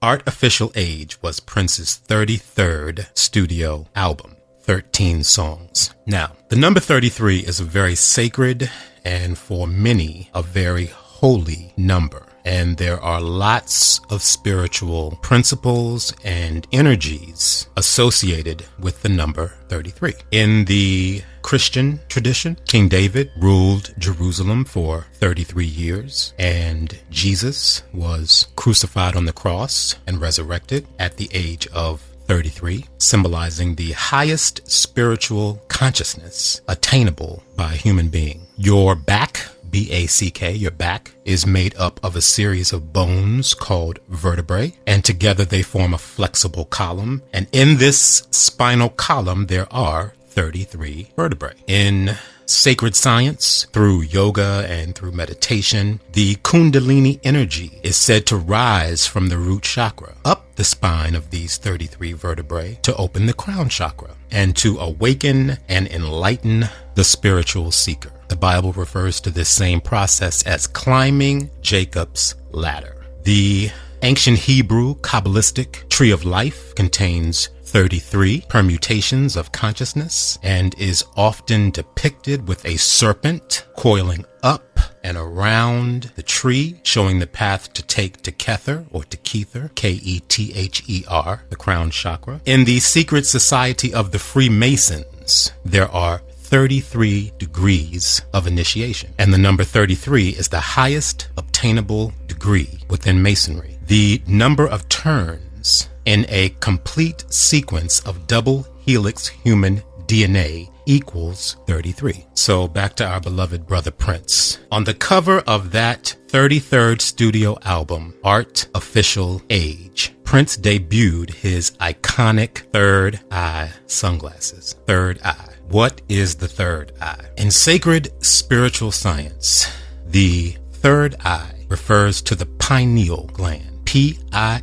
Artificial Age was Prince's 33rd studio album, 13 songs. Now, the number 33 is a very sacred and for many a very holy number. And there are lots of spiritual principles and energies associated with the number 33. In the Christian tradition, King David ruled Jerusalem for 33 years, and Jesus was crucified on the cross and resurrected at the age of 33, symbolizing the highest spiritual consciousness attainable by a human being. Your back, B-A-C-K, your back, is made up of a series of bones called vertebrae, and together they form a flexible column. And in this spinal column, there are 33 vertebrae. In sacred science, through yoga and through meditation, the Kundalini energy is said to rise from the root chakra up the spine of these 33 vertebrae to open the crown chakra and to awaken and enlighten the spiritual seeker. The Bible refers to this same process as climbing Jacob's ladder. The ancient Hebrew Kabbalistic tree of life contains 33 permutations of consciousness and is often depicted with a serpent coiling up and around the tree, showing the path to take to Kether or to Kether, K-E-T-H-E-R, the crown chakra. In the secret society of the Freemasons, there are 33 degrees of initiation, and the number 33 is the highest obtainable degree within Masonry. The number of turns in a complete sequence of double helix human DNA equals 33. So back to our beloved brother Prince. On the cover of that 33rd studio album, Artificial Age, Prince debuted his iconic third eye sunglasses. Third eye. What is the third eye? In sacred spiritual science, the third eye refers to the pineal gland, P-I-N-E-A-L,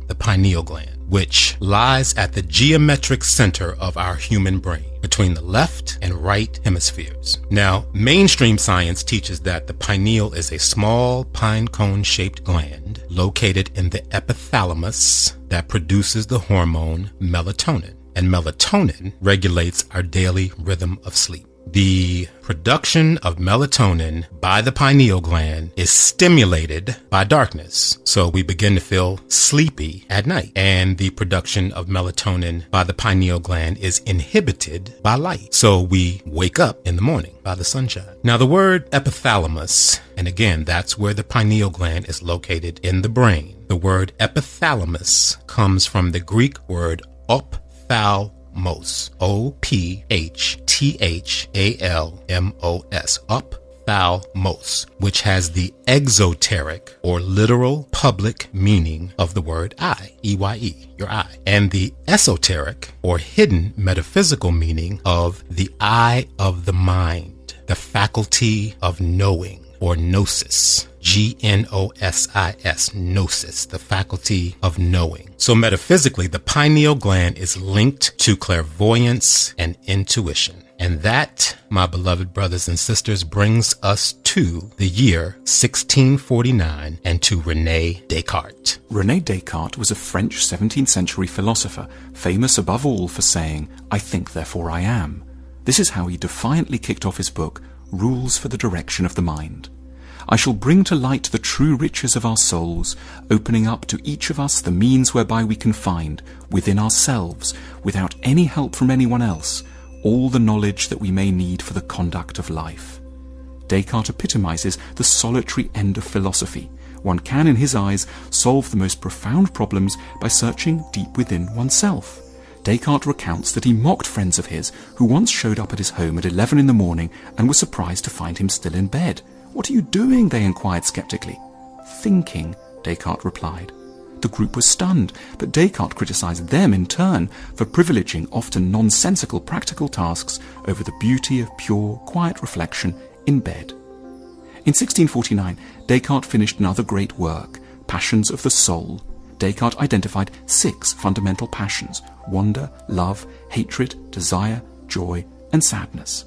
the pineal gland, which lies at the geometric center of our human brain, between the left and right hemispheres. Now, mainstream science teaches that the pineal is a small pine cone-shaped gland located in the epithalamus that produces the hormone melatonin. And melatonin regulates our daily rhythm of sleep. The production of melatonin by the pineal gland is stimulated by darkness, so we begin to feel sleepy at night. And the production of melatonin by the pineal gland is inhibited by light, so we wake up in the morning by the sunshine. Now, the word epithalamus, and again, that's where the pineal gland is located in the brain. The word epithalamus comes from the Greek word ophthalmos, O-P-H-T-H-A-L-M-O-S, ophthalmos, which has the exoteric or literal public meaning of the word eye, E-Y-E, your eye, and the esoteric or hidden metaphysical meaning of the eye of the mind, the faculty of knowing, or gnosis, G-N-O-S-I-S, gnosis, the faculty of knowing. So metaphysically, the pineal gland is linked to clairvoyance and intuition. And that, my beloved brothers and sisters, brings us to the year 1649 and to René Descartes. René Descartes was a French 17th century philosopher, famous above all for saying, "I think, therefore I am." This is how he defiantly kicked off his book, Rules for the Direction of the Mind. "I shall bring to light the true riches of our souls, opening up to each of us the means whereby we can find, within ourselves, without any help from anyone else, all the knowledge that we may need for the conduct of life." Descartes epitomizes the solitary end of philosophy. One can, in his eyes, solve the most profound problems by searching deep within oneself. Descartes recounts that he mocked friends of his who once showed up at his home at 11 in the morning and were surprised to find him still in bed. "What are you doing?" they inquired skeptically. "Thinking," Descartes replied. The group was stunned, but Descartes criticized them in turn for privileging often nonsensical practical tasks over the beauty of pure, quiet reflection in bed. In 1649, Descartes finished another great work, Passions of the Soul. Descartes identified 6 fundamental passions: wonder, love, hatred, desire, joy, and sadness.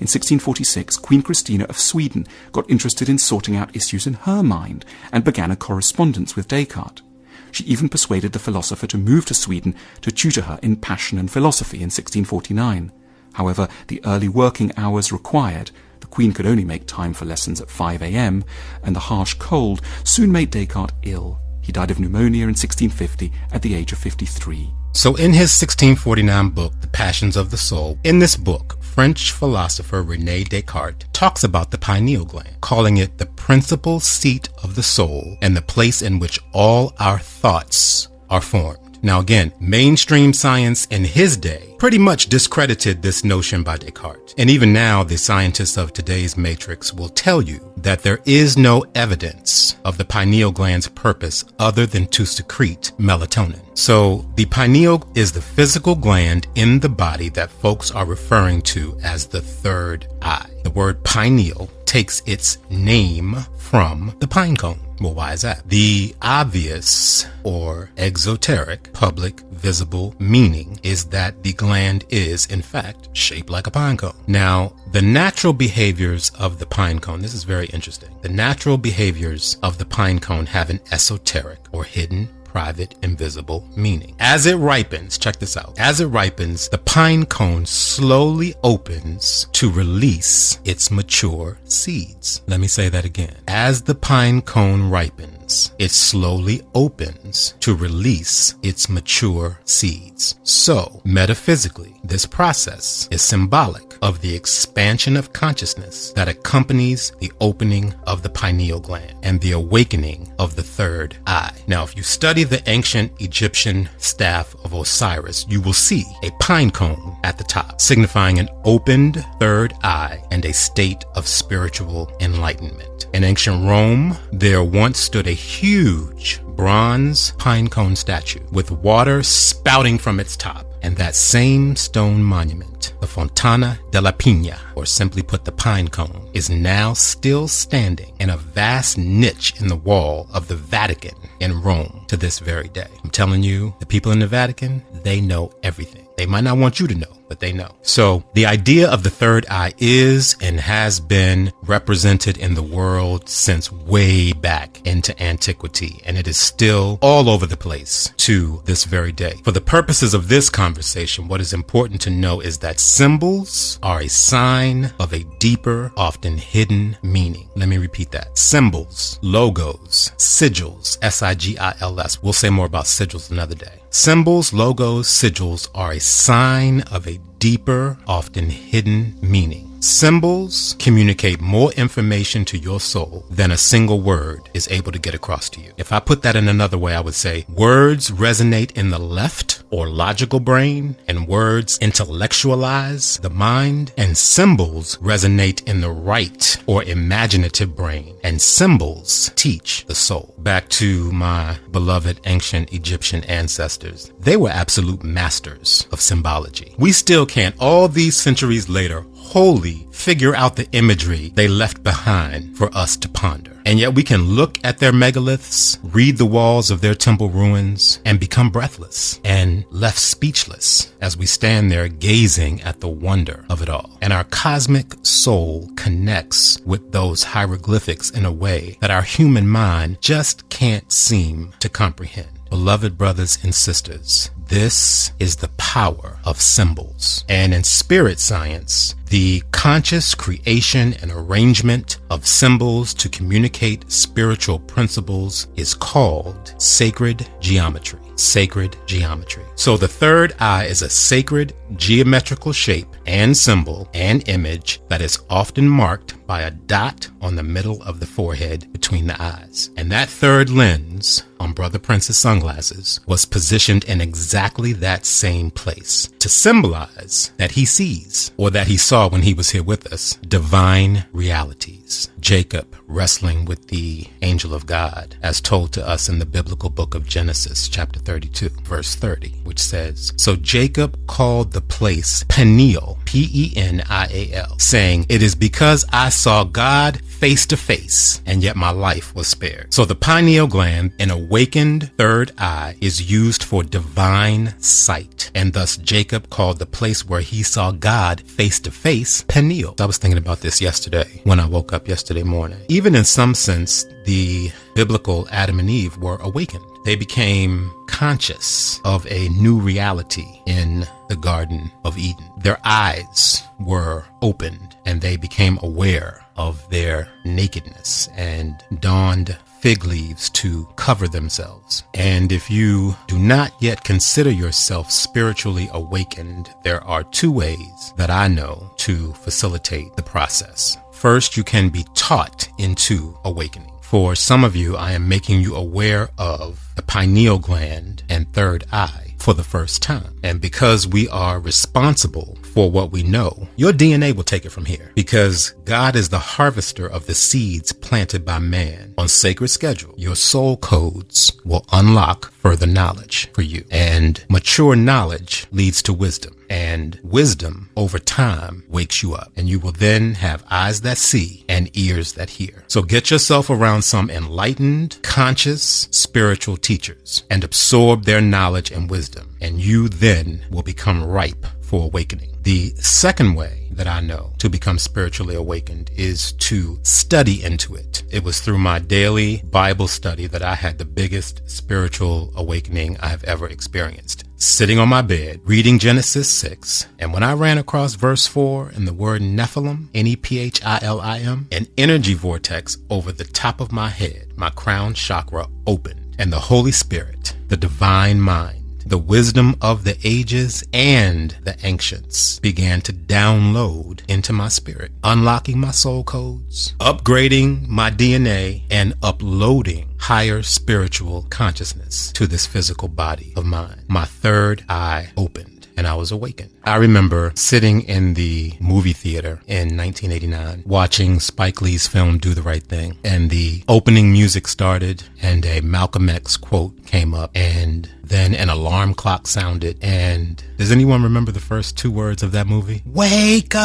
In 1646, Queen Christina of Sweden got interested in sorting out issues in her mind and began a correspondence with Descartes. She even persuaded the philosopher to move to Sweden to tutor her in passion and philosophy in 1649. However, the early working hours required, the Queen could only make time for lessons at 5 a.m., and the harsh cold soon made Descartes ill. He died of pneumonia in 1650 at the age of 53. So in his 1649 book, The Passions of the Soul, in this book, French philosopher René Descartes talks about the pineal gland, calling it the principal seat of the soul and the place in which all our thoughts are formed. Now again, mainstream science in his day pretty much discredited this notion by Descartes. And even now, the scientists of today's matrix will tell you that there is no evidence of the pineal gland's purpose other than to secrete melatonin. So the pineal is the physical gland in the body that folks are referring to as the third eye. The word pineal takes its name from the pine cone. Well, why is that? The obvious or exoteric public visible meaning is that the gland is, in fact, shaped like a pine cone. Now, the natural behaviors of the pine cone, this is very interesting. The natural behaviors of the pine cone have an esoteric or hidden private, invisible meaning. As it ripens, check this out. As it ripens, the pine cone slowly opens to release its mature seeds. Let me say that again. As the pine cone ripens, it slowly opens to release its mature seeds. So, metaphysically, this process is symbolic of the expansion of consciousness that accompanies the opening of the pineal gland and the awakening of the third eye. Now, if you study the ancient Egyptian staff of Osiris, you will see a pine cone at the top, signifying an opened third eye and a state of spiritual enlightenment. In ancient Rome, there once stood a huge bronze pine cone statue with water spouting from its top. And that same stone monument, the Fontana della Pina, or simply put the pine cone, is now still standing in a vast niche in the wall of the Vatican in Rome to this very day. I'm telling you, the people in the Vatican, they know everything. They might not want you to know, but they know. So the idea of the third eye is and has been represented in the world since way back into antiquity, and it is still all over the place to this very day. For the purposes of this conversation, what is important to know is that symbols are a sign of a deeper, often hidden meaning. Let me repeat that. Symbols, logos, sigils, S-I-G-I-L-S. We'll say more about sigils another day. Symbols, logos, sigils are a sign of a deeper, often hidden meaning. Symbols communicate more information to your soul than a single word is able to get across to you. If I put that in another way, I would say words resonate in the left or logical brain, and words intellectualize the mind, and symbols resonate in the right or imaginative brain, and symbols teach the soul. Back to my beloved ancient Egyptian ancestors. They were absolute masters of symbology. We still can't, all these centuries later, wholly figure out the imagery they left behind for us to ponder. And yet we can look at their megaliths, read the walls of their temple ruins, and become breathless and left speechless as we stand there gazing at the wonder of it all. And our cosmic soul connects with those hieroglyphics in a way that our human mind just can't seem to comprehend. Beloved brothers and sisters, this is the power of symbols. And in spirit science, the conscious creation and arrangement of symbols to communicate spiritual principles is called sacred geometry. Sacred geometry. So the third eye is a sacred geometrical shape and symbol and image that is often marked by a dot on the middle of the forehead between the eyes. And that third lens on Brother Prince's sunglasses was positioned in exactly that same place to symbolize that he sees, or that he saw when he was here with us, divine realities. Jacob wrestling with the angel of God, as told to us in the biblical book of Genesis, chapter 32, verse 30, which says, "So Jacob called the place Pineal, P-E-N-I-A-L, saying, "It is because I saw God face to face, and yet my life was spared." So the pineal gland, an awakened third eye, is used for divine sight, and thus Jacob called the place where he saw God face to face Pineal. I was thinking about this yesterday when I woke up yesterday morning. Even in some sense, the biblical Adam and Eve were awakened. They became conscious of a new reality in the Garden of Eden. Their eyes were opened and they became aware of their nakedness and donned fig leaves to cover themselves. And if you do not yet consider yourself spiritually awakened, there are two ways that I know to facilitate the process. First, you can be taught into awakening. For some of you, I am making you aware of the pineal gland and third eye for the first time. And because we are responsible for what we know, your DNA will take it from here, because God is the harvester of the seeds planted by man on sacred schedule. Your soul codes will unlock further knowledge for you, and mature knowledge leads to wisdom, and wisdom over time wakes you up, and you will then have eyes that see and ears that hear. So get yourself around some enlightened, conscious, spiritual teachers and absorb their knowledge and wisdom, and you then will become ripe for awakening. The second way that I know to become spiritually awakened is to study into it. It was through my daily Bible study that I had the biggest spiritual awakening I've ever experienced. Sitting on my bed, reading Genesis 6, and when I ran across verse 4 and the word Nephilim, Nephilim, an energy vortex over the top of my head, my crown chakra opened, and the Holy Spirit, the divine mind, the wisdom of the ages and the ancients began to download into my spirit, unlocking my soul codes, upgrading my DNA, and uploading higher spiritual consciousness to this physical body of mine. My third eye opened and I was awakened. I remember sitting in the movie theater in 1989 watching Spike Lee's film Do the Right Thing, and the opening music started and a Malcolm X quote came up, and then an alarm clock sounded. And does anyone remember the first two words of that movie? Wake up!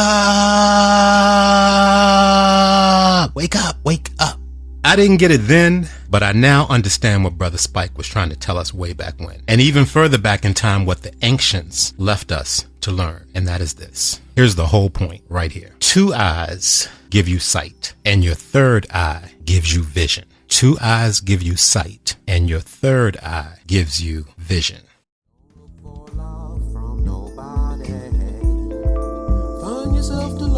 Wake up! Wake up! I didn't get it then, but I now understand what Brother Spike was trying to tell us way back when. And even further back in time, what the ancients left us to learn. And that is this. Here's the whole point right here. 2 eyes give you sight, and your third eye gives you vision. 2 eyes give you sight, and your third eye gives you vision. Find yourself to